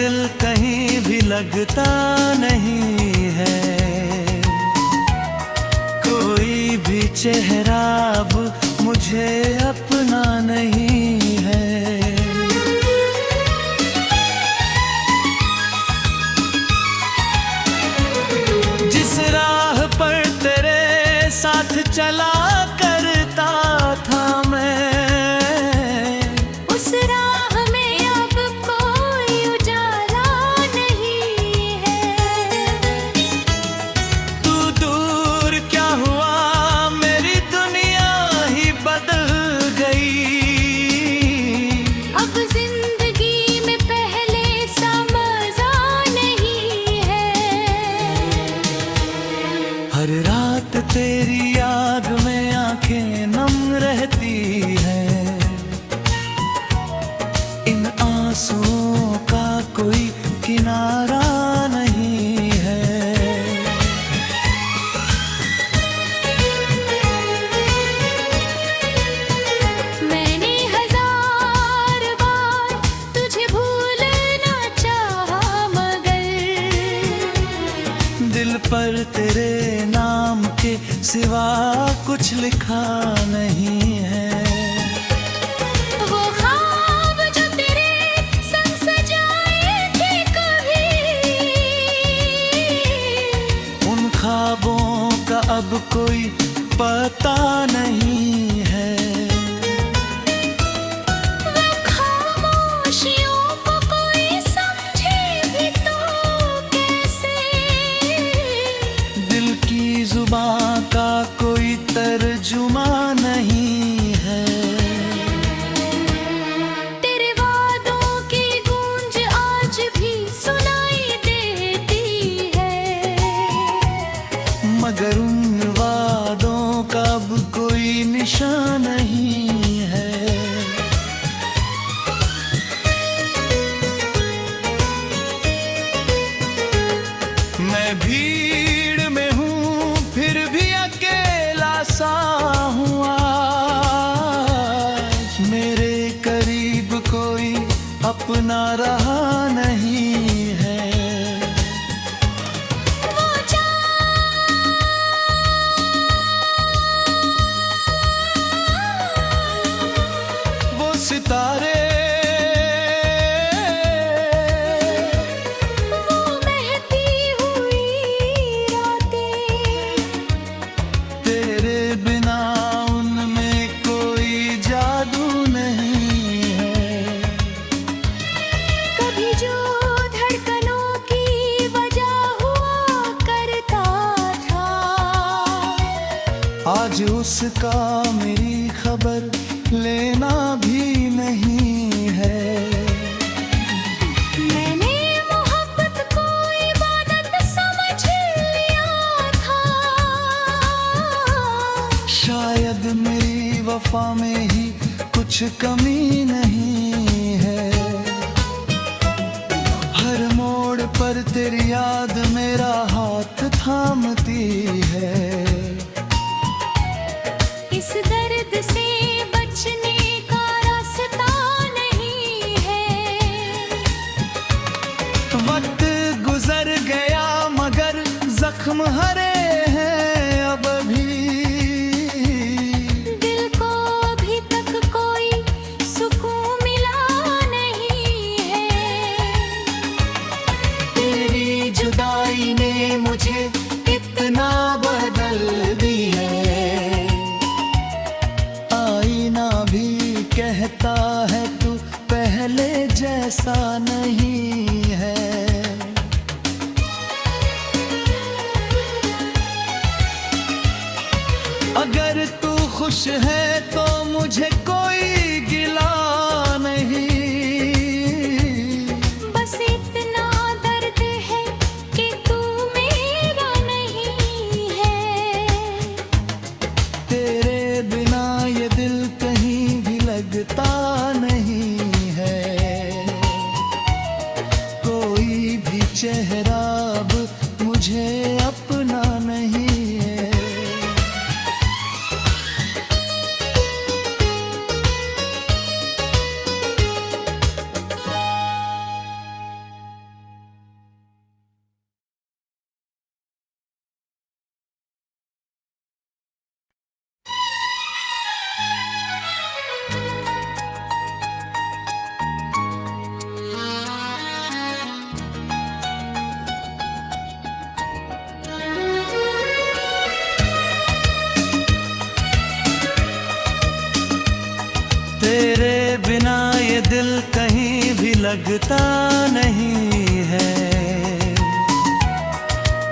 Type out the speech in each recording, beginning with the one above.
दिल कहीं भी लगता नहीं है, कोई भी चेहरा अब मुझे अपना नहीं है। जिस राह पर तेरे साथ चला करता था मैं, उस राह में अब कोई उजाला नहीं है। तू दूर क्या हुआ, मेरी दुनिया ही बदल गई। अब जिंदगी में पहले सा मजा नहीं है। हर रात तेरी याद में आंखें नम रहती हैं, इन आंसुओं का कोई किनारा नहीं है। मैंने हजार बार तुझे भूलना चाहा, मगर दिल पर तेरे नाम के सिवा कुछ लिखा नहीं है। वो ख्वाब जो तेरे संग सजाए थे कभी, उन ख्वाबों का अब कोई पता नहीं है। वो खामोशियों को कोई समझे भी तो कैसे, दिल की जुबां का कोई तर्जुमा नहीं है। तेरे वादों की गूंज आज भी सुनाई देती है, मगर उन वादों का अब कोई निशान नहीं है। मैं भीड़ में हूँ फिर भी अकेला सा हूँ आज, मेरे करीब कोई अपना रहा नहीं है। वो वो सितारे, वो महती हुई रातें, तेरे बिना उनमें कोई जादू नहीं है। कभी जो धड़कनों की वजह हुआ करता था, आज उसका मेरी खबर लेना भी नहीं है। मैंने मोहब्बत को इबादत समझ लिया था, शायद मेरी वफा में ही कुछ कमी नहीं है। हर मोड़ पर तेरी याद मेरा हाथ थामती है। इस दर्द से बचने का रास्ता नहीं है। वक्त गुजर गया मगर जख्म हरे हैं अब भी, दिल को अभी तक कोई सुकून मिला नहीं है। तेरी जुदाई ने मुझे इतना बदल दिया है, आईना भी कहता है तू पहले जैसा नहीं है। अगर तू खुश है तो मुझे कोई गिला नहीं, बस इतना दर्द है कि तू मेरा नहीं है। तेरे बिना ये दिल कहीं भी लगता नहीं है, कोई भी चेहरा अब मुझे अपना नहीं है। तेरे बिना ये दिल कहीं भी लगता नहीं है।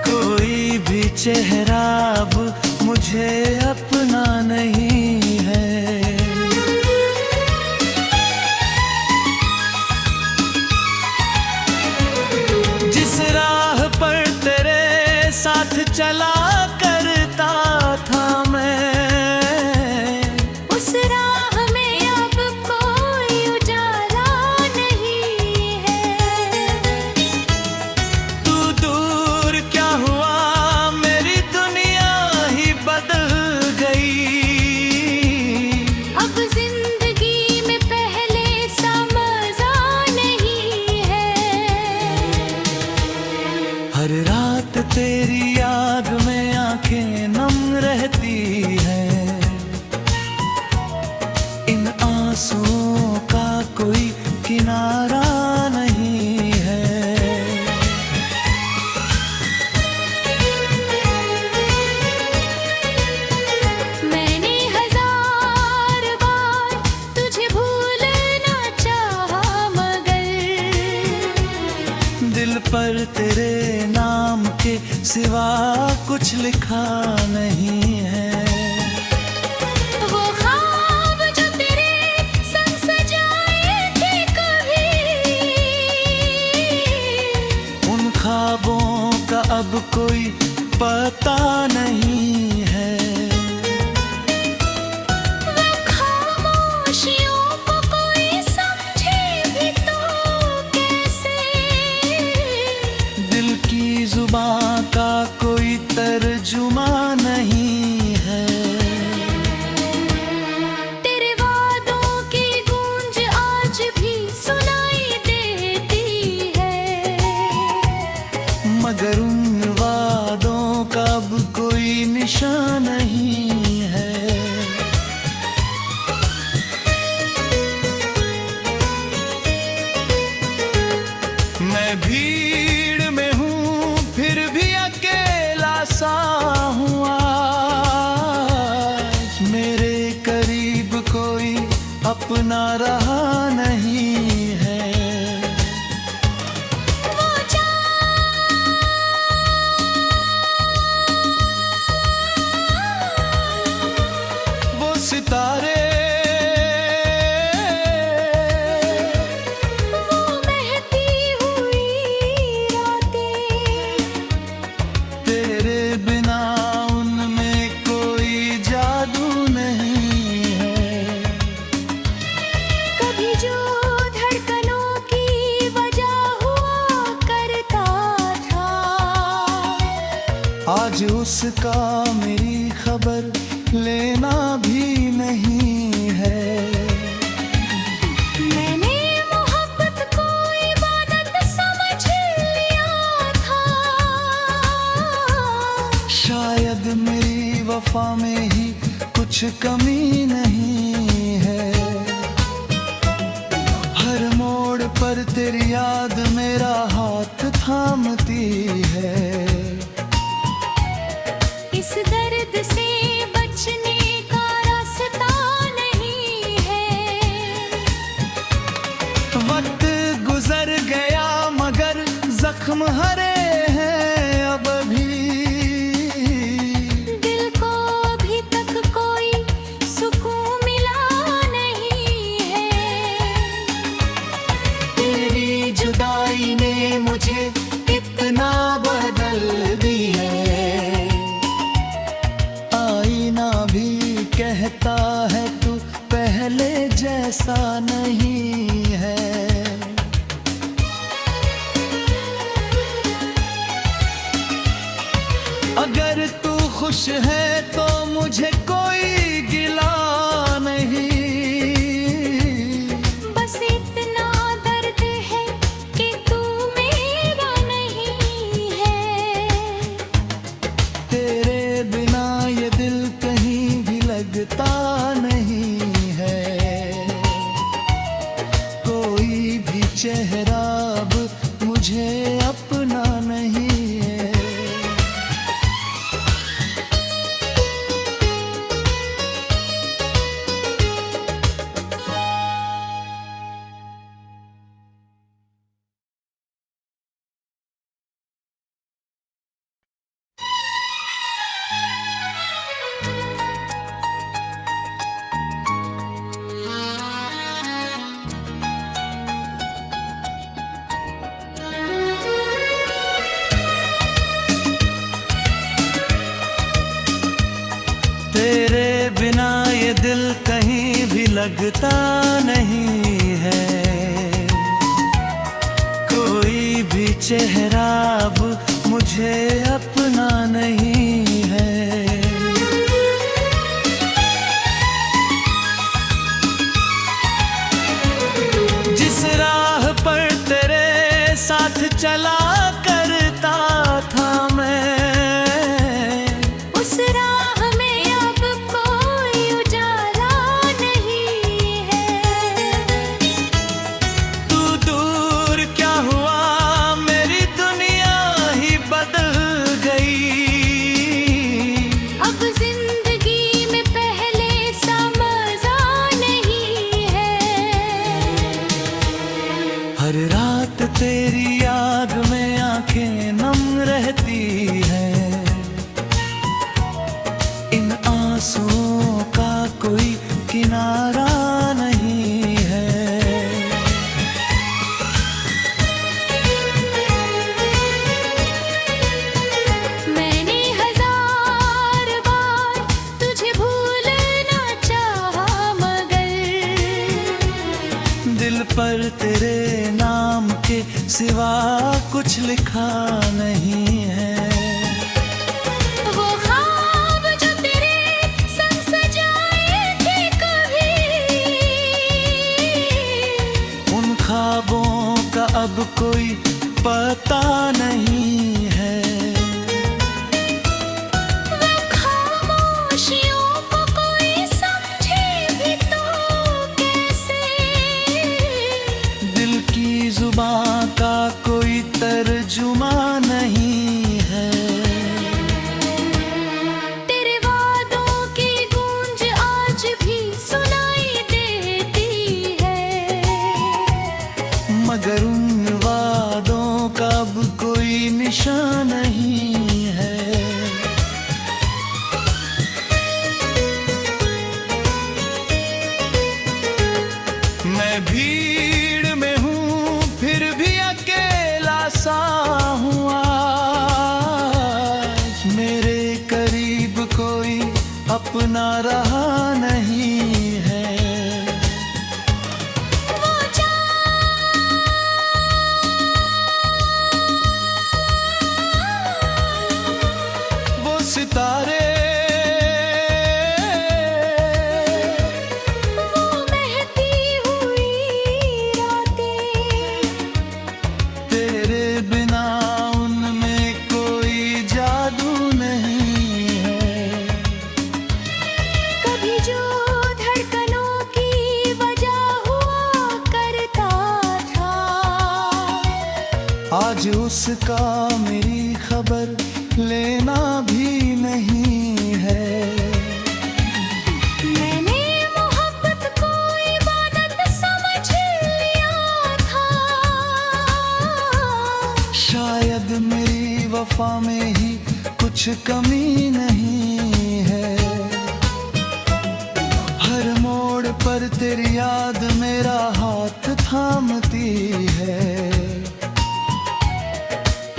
कोई भी चेहरा अब मुझे अपना नहीं है। जिस राह पर तेरे साथ चला करता था मैं, उस राह में अब कोई उजाला नहीं है। तू दूर क्या हुआ, मेरी दुनिया ही बदल गई। अब जिंदगी में पहले सा मजा नहीं है। हर रात तेरी याद में आंखें नम रहती हैं। इन आंसुओं का कोई किनारा नहीं है। मैंने हजार बार तुझे भूलना चाहा, मगर दिल पर तेरे नाम के सिवा कुछ लिखा नहीं है। वो ख्वाब जो तेरे संग सजाए थे कभी, उन ख्वाबों का अब कोई पता नहीं है। वो खामोशियों को कोई समझे भी तो कैसे। दिल की जुबां का कोई तर्जुमा नहीं है। तेरे वादों की गूंज आज भी सुनाई देती है, मगर उन वादों का अब कोई निशान नहीं है। मैं भीड़ में हूँ फिर भी अकेला सा हूँ आज। मेरे करीब कोई अपना रहा नहीं है। वो वो सितारे, वो बहती हुई रातें, तेरे बिना उनमें कोई जादू नहीं है। कभी जो धड़कनों की वजह हुआ करता था, आज उसका मेरी खबर लेना भी नहीं है। मैंने मोहब्बत को इबादत समझ लिया था। शायद मेरी वफा में ही कुछ कमी नहीं है। हर मोड़ पर तेरी याद मेरा हाथ थामती है। इस दर्द से बचने का रास्ता नहीं है। वक्त गुजर गया मगर जख्म हरे हैं अब भी। दिल को अभी तक कोई सुकून मिला नहीं है। तेरी जुदाई ने मुझे इतना बदल दिया है। आईना भी कहता है तू पहले जैसा नहीं है। अगर तू खुश है तो मुझे कोई गिला नहीं। बस इतना दर्द है कि तू मेरा नहीं है। तेरे बिना ये दिल कहीं भी लगता नहीं है। कोई भी चेहरा अब मुझे अपना नहीं है। भी लगता नहीं है। कोई भी चेहरा अब मुझे अपना नहीं है। जिस राह पर तेरे साथ चला करता था मैं, उस राह में अब कोई उजाला नहीं है। तू दूर क्या हुआ, मेरी दुनिया ही बदल गई। अब जिंदगी में पहले सा मजा नहीं है। हर रात तेरी याद में आंखें नम रहती हैं। इन आंसुओं का कोई किनारा नहीं है। मैंने हजार बार तुझे भूलना चाहा, मगर दिल पर तेरे नाम के सिवा कुछ लिखा नहीं है। वो ख्वाब जो तेरे संग सजाए थे कभी, उन ख्वाबों का अब कोई पता नहीं है। वो खामोशियों को कोई समझे भी तो कैसे। दिल की जुबां का कोई तर्जुमा नहीं है। तेरे वादों की गूंज आज भी सुनाई देती है, मगर उन वादों का अब कोई निशान नहीं है। मैं भीड़ में हूँ फिर भी अकेला सा हूँ आज। मेरे करीब कोई अपना रहा नहीं है। वो वो सितारे, वो महती हुई रातें, तेरे बिना उनमें कोई जादू नहीं है। कभी जो धड़कनों की वजह हुआ करता था, आज उसका मेरी खबर लेना भी नहीं है। मैंने मोहब्बत को इबादत समझ लिया था। शायद मेरी वफा में ही कुछ कमी नहीं है। हर मोड़ पर तेरी याद मेरा हाथ थामती है।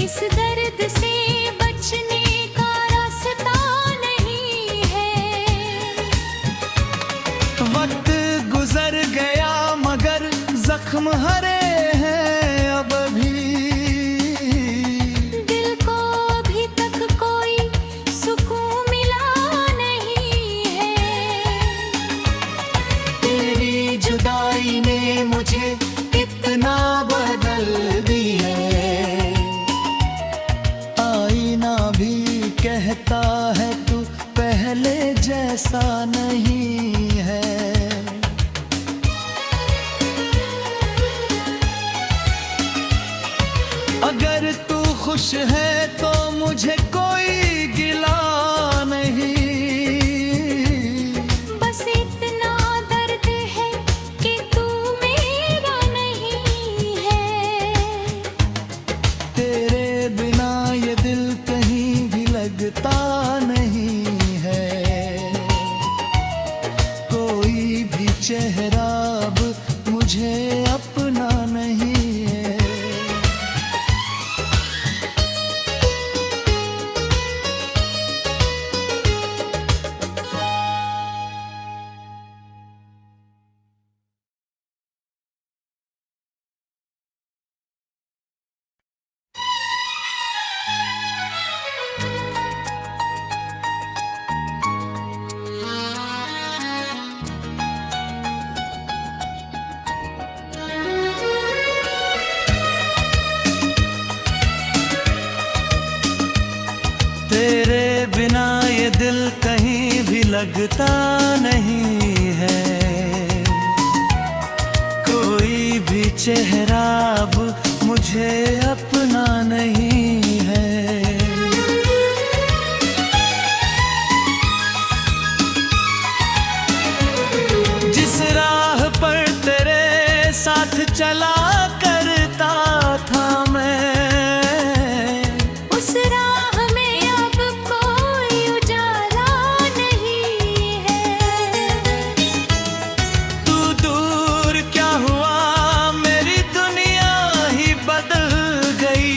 इस दर्द से बचने का रास्ता नहीं है। वक्त गुजर गया मगर जख्म हरे हैं अब भी। दिल को अभी तक कोई सुकून मिला नहीं है। तेरी जुदाई ने मुझे इतना बदल दिया है। आईना भी कहता है तू पहले जैसा नहीं है। अगर तू खुश है तो मुझे कोई गिला नहीं। बस इतना दर्द है कि तू मेरा नहीं है। तेरे बिना ये दिल कहीं भी लगता नहीं है। कोई भी चेहरा अब मुझे अपना नहीं है। लगता नहीं है। कोई भी चेहरा अब मुझे अपना नहीं है। जिस राह पर तेरे साथ चला करता था मैं, उस राह में अब कोई उजाला नहीं है। तू दूर क्या हुआ, मेरी दुनिया ही बदल गई।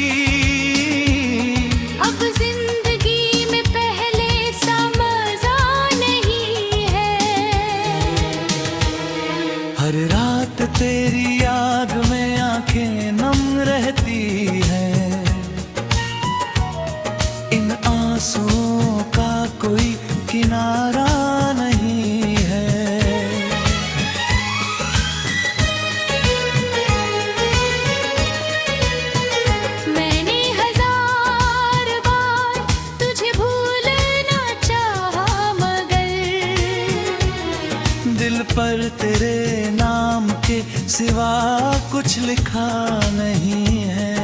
अब जिंदगी में पहले सा मजा नहीं है। हर रात तेरी याद में आंखें नम रहती हैं। इन आंसुओं का कोई किनारा नहीं है। मैंने हजार बार तुझे भूलना चाहा, मगर दिल पर तेरे नाम के सिवा कुछ लिखा नहीं है।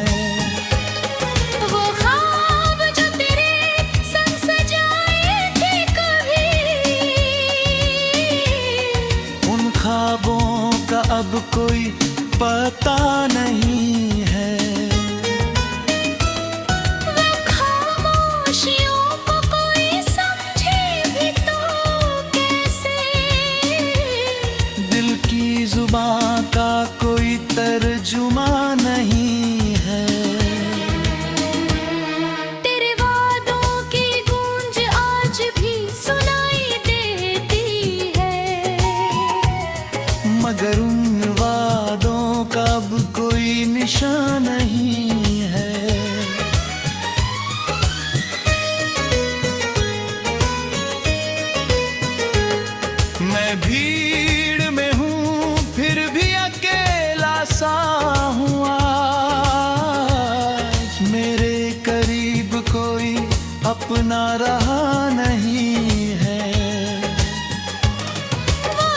वो ख्वाब जो तेरे संग सजाए थे कभी, उन ख्वाबों का अब कोई पता नहीं है। वो खामोशियों को कोई समझे भी तो कैसे। दिल की जुबां का कोई तर्जुमा नहीं है। तेरे वादों की गूंज आज भी सुनाई देती है, मगर उन वादों का अब कोई निशान नहीं है। मैं भीड़ में हूँ फिर भी अकेला सा हूँ आज। मेरे करीब कोई अपना रहा नहीं है। वो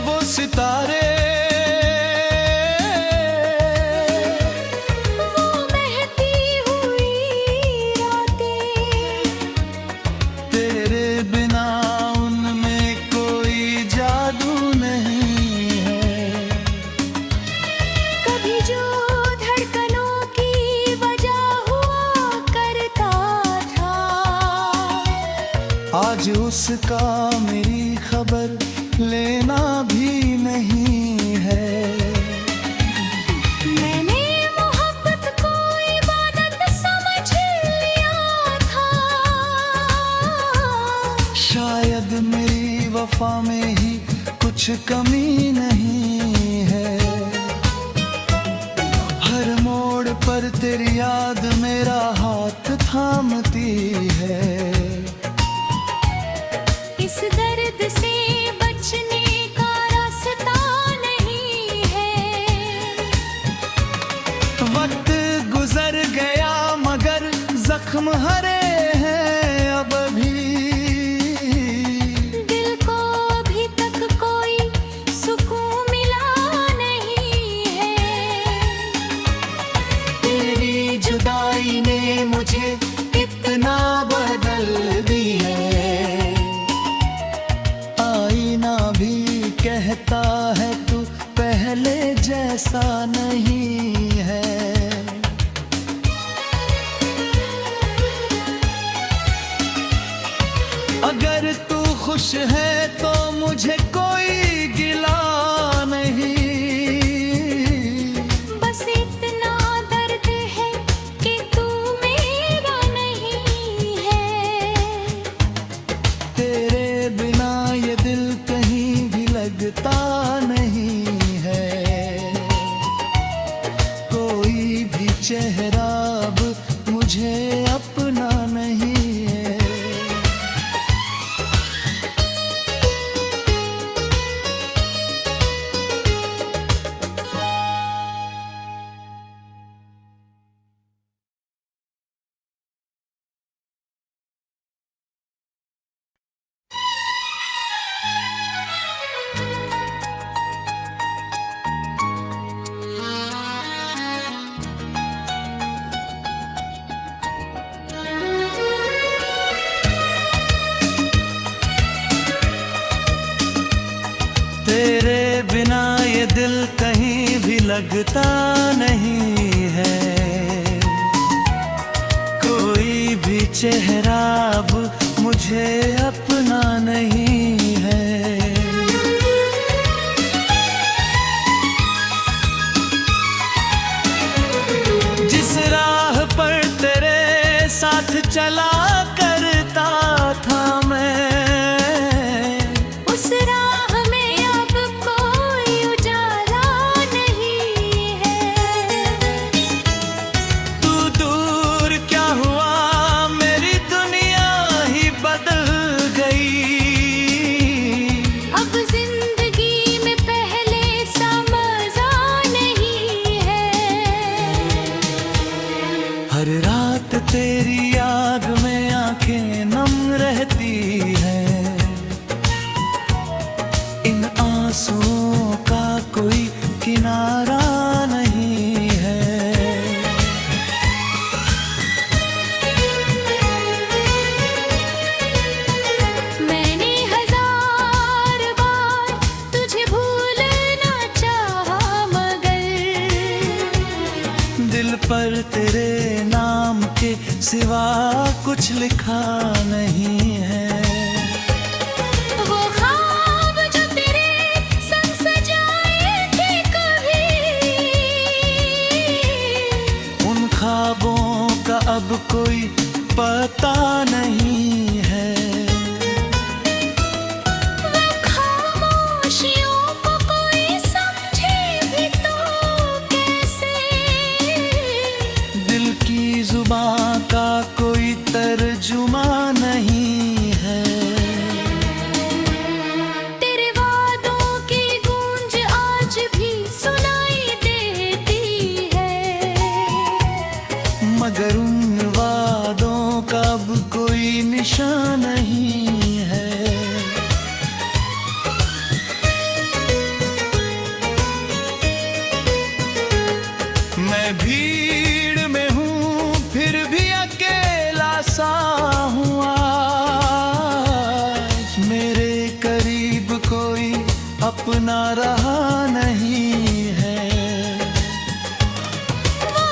वो सितारे, वो बहती हुई रातें, तेरे बिना उनमें कोई जादू नहीं है। कभी जो धड़कनों की वजह हुआ करता था, आज उसका मेरी खबर लेना भी नहीं है। मैंने मोहब्बत को इबादत समझ लिया था। शायद मेरी वफा में ही कुछ कमी नहीं है। हर मोड़ पर तेरी याद मेरा हाथ थामती है। इस दर्द से बचने का रास्ता नहीं है। वक्त गुजर गया मगर जख्म हरे हैं अब भी। दिल को अभी तक कोई सुकून मिला नहीं है। तेरी जुदाई ने मुझे इतना बदल दिया है। आईना भी कहता है तू पहले जैसा नहीं है। अगर तू खुश है तो मुझे कोई गिला नहीं। बस इतना दर्द है कि तू मेरा नहीं है। तेरे बिना ये दिल कहीं भी लगता नहीं है। कोई भी चेहरा अब मुझे अपना नहीं है। लगता नहीं है। कोई भी चेहरा अब मुझे अपना नहीं है। जिस राह पर तेरे साथ चला करता था मैं, उस राह में अब कोई उजाला नहीं है। तू दूर क्या हुआ, मेरी दुनिया ही बदल गई। अब जिंदगी में पहले सा मजा नहीं है। हर रात तेरी याद में आंखें नम रहती हैं। इन आंसुओं का कोई किनारा नहीं है। मैंने हजार बार तुझे भूलना चाहा, मगर दिल पर तेरे नाम के सिवा कुछ लिखा नहीं है। वो ख्वाब जो तेरे संग सजाए थे कभी, उन ख्वाबों का अब कोई पता नहीं है। वो खामोशियों को कोई समझे भी तो कैसे। दिल की जुबां का कोई तर्जुमा नहीं है। तेरे वादों की गूंज आज भी सुनाई देती है, मगर उन वादों का अब कोई निशान नहीं है। मैं भीड़ में हूँ फिर भी अकेला सा हूँ आज। मेरे करीब कोई अपना रहा नहीं है। वो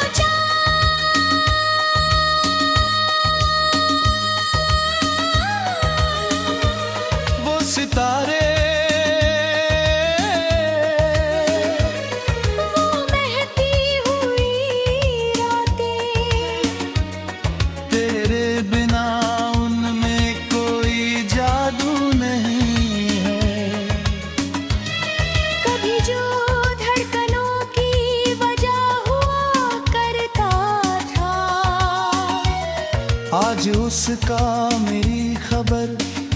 वो सितारे, वो बहती हुई रातें, तेरे बिना उनमें कोई जादू नहीं है। कभी जो धड़कनों की वजह हुआ करता था, आज उसका मेरी खबर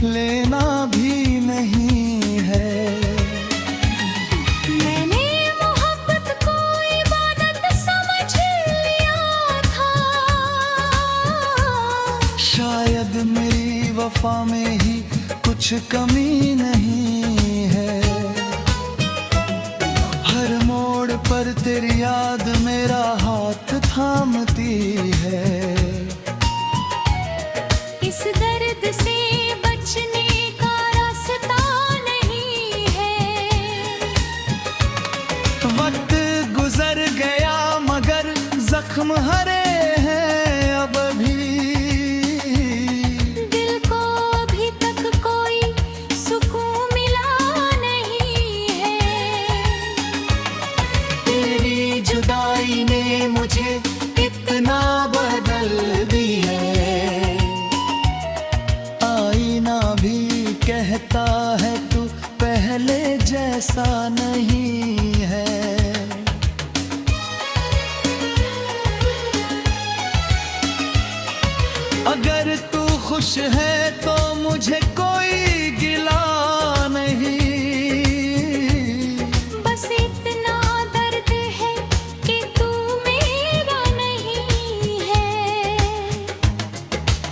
लेना भी नहीं है। मैंने मोहब्बत को इबादत समझ लिया था। शायद मेरी वफा में ही कुछ कमी नहीं है। हर मोड़ पर तेरी याद मेरा हाथ थामती है। इस दर्द से बचने का रास्ता नहीं है। वक्त गुजर गया मगर जख्म हरे हैं अब भी। दिल को अभी तक कोई सुकून मिला नहीं है। तेरी जुदाई ने मुझे इतना बदल दिया है। आईना भी कहता है तू पहले जैसा नहीं है। अगर तू खुश है तो मुझे कोई गिला नहीं। बस इतना दर्द है कि तू मेरा नहीं है।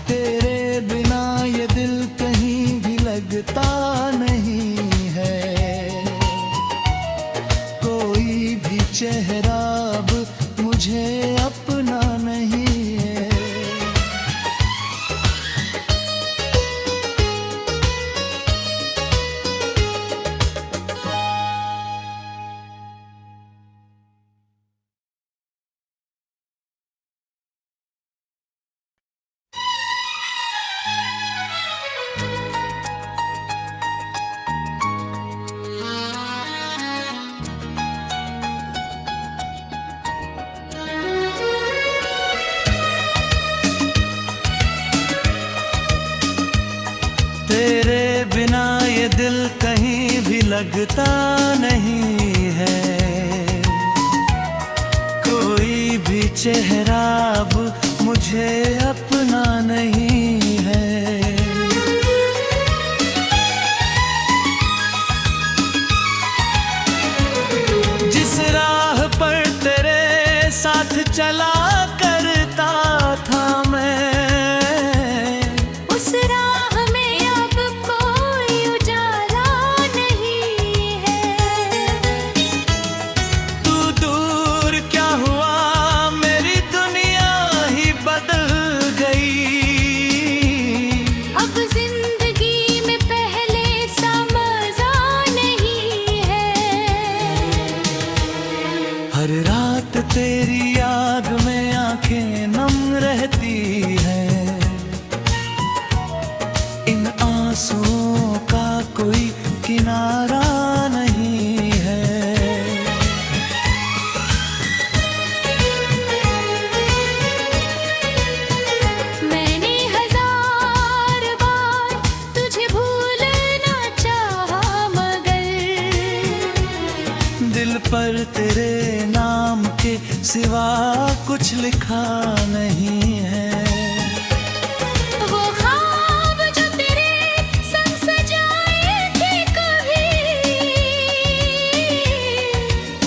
तेरे बिना ये दिल कहीं भी लगता नहीं है। कोई भी चेहरा अब मुझे अपना नहीं है। तेरे बिना ये दिल कहीं भी लगता नहीं है, कोई भी चेहरा अब मुझे अपना नहीं है। जिस राह पर तेरे साथ चला करता था मैं, उस राह में अब कोई उजाला नहीं है। तू दूर क्या हुआ, मेरी दुनिया ही बदल गई। अब जिंदगी में पहले सा मजा नहीं है। हर रात तेरी याद में आंखें नम रहती है, इन आंसुओं का कोई किनारा नहीं है। मैंने हजार बार तुझे भूलना चाहा, मगर दिल पर तेरे नाम के सिवा कुछ लिखा नहीं है। वो ख्वाब जो तेरे संग सजाए थे कभी,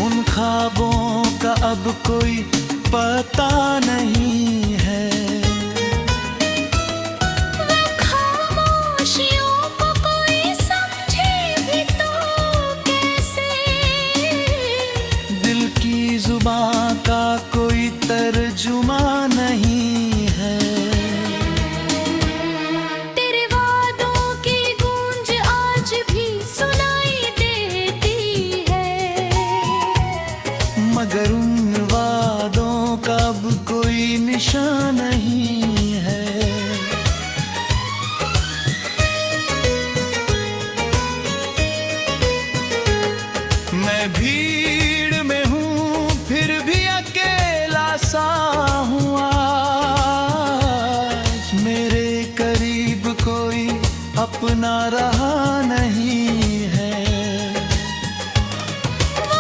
उन ख्वाबों का अब कोई पता नहीं है। वो खामोशियों को कोई समझे भी तो कैसे, दिल की जुबां का कोई तर्जुमा नहीं है। तेरे वादों की गूंज आज भी सुनाई देती है, मगर उन वादों का अब कोई निशान नहीं है। मैं भीड़ में हूँ फिर भी अकेला सा हूँ आज, मेरे करीब कोई अपना रहा नहीं है। वो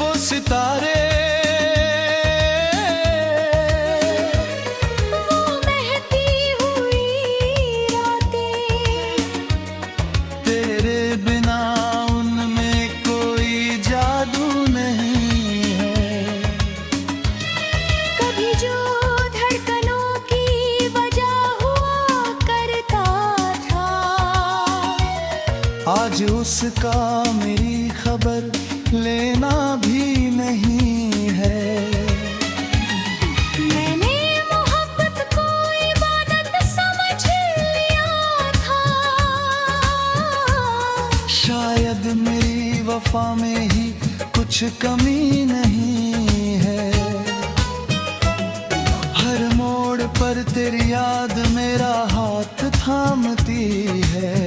वो सितारे, वो महती हुई रातें, तेरे बिना उनमें कोई जादू नहीं है। कभी जो धड़कनों की वजह हुआ करता था, आज उसका मेरी खबर लेना भी नहीं है। मैंने मोहब्बत को इबादत समझ लिया था, शायद मेरी वफा में ही कुछ कमी नहीं है। हर मोड़ पर तेरी याद मेरा हाथ थामती है।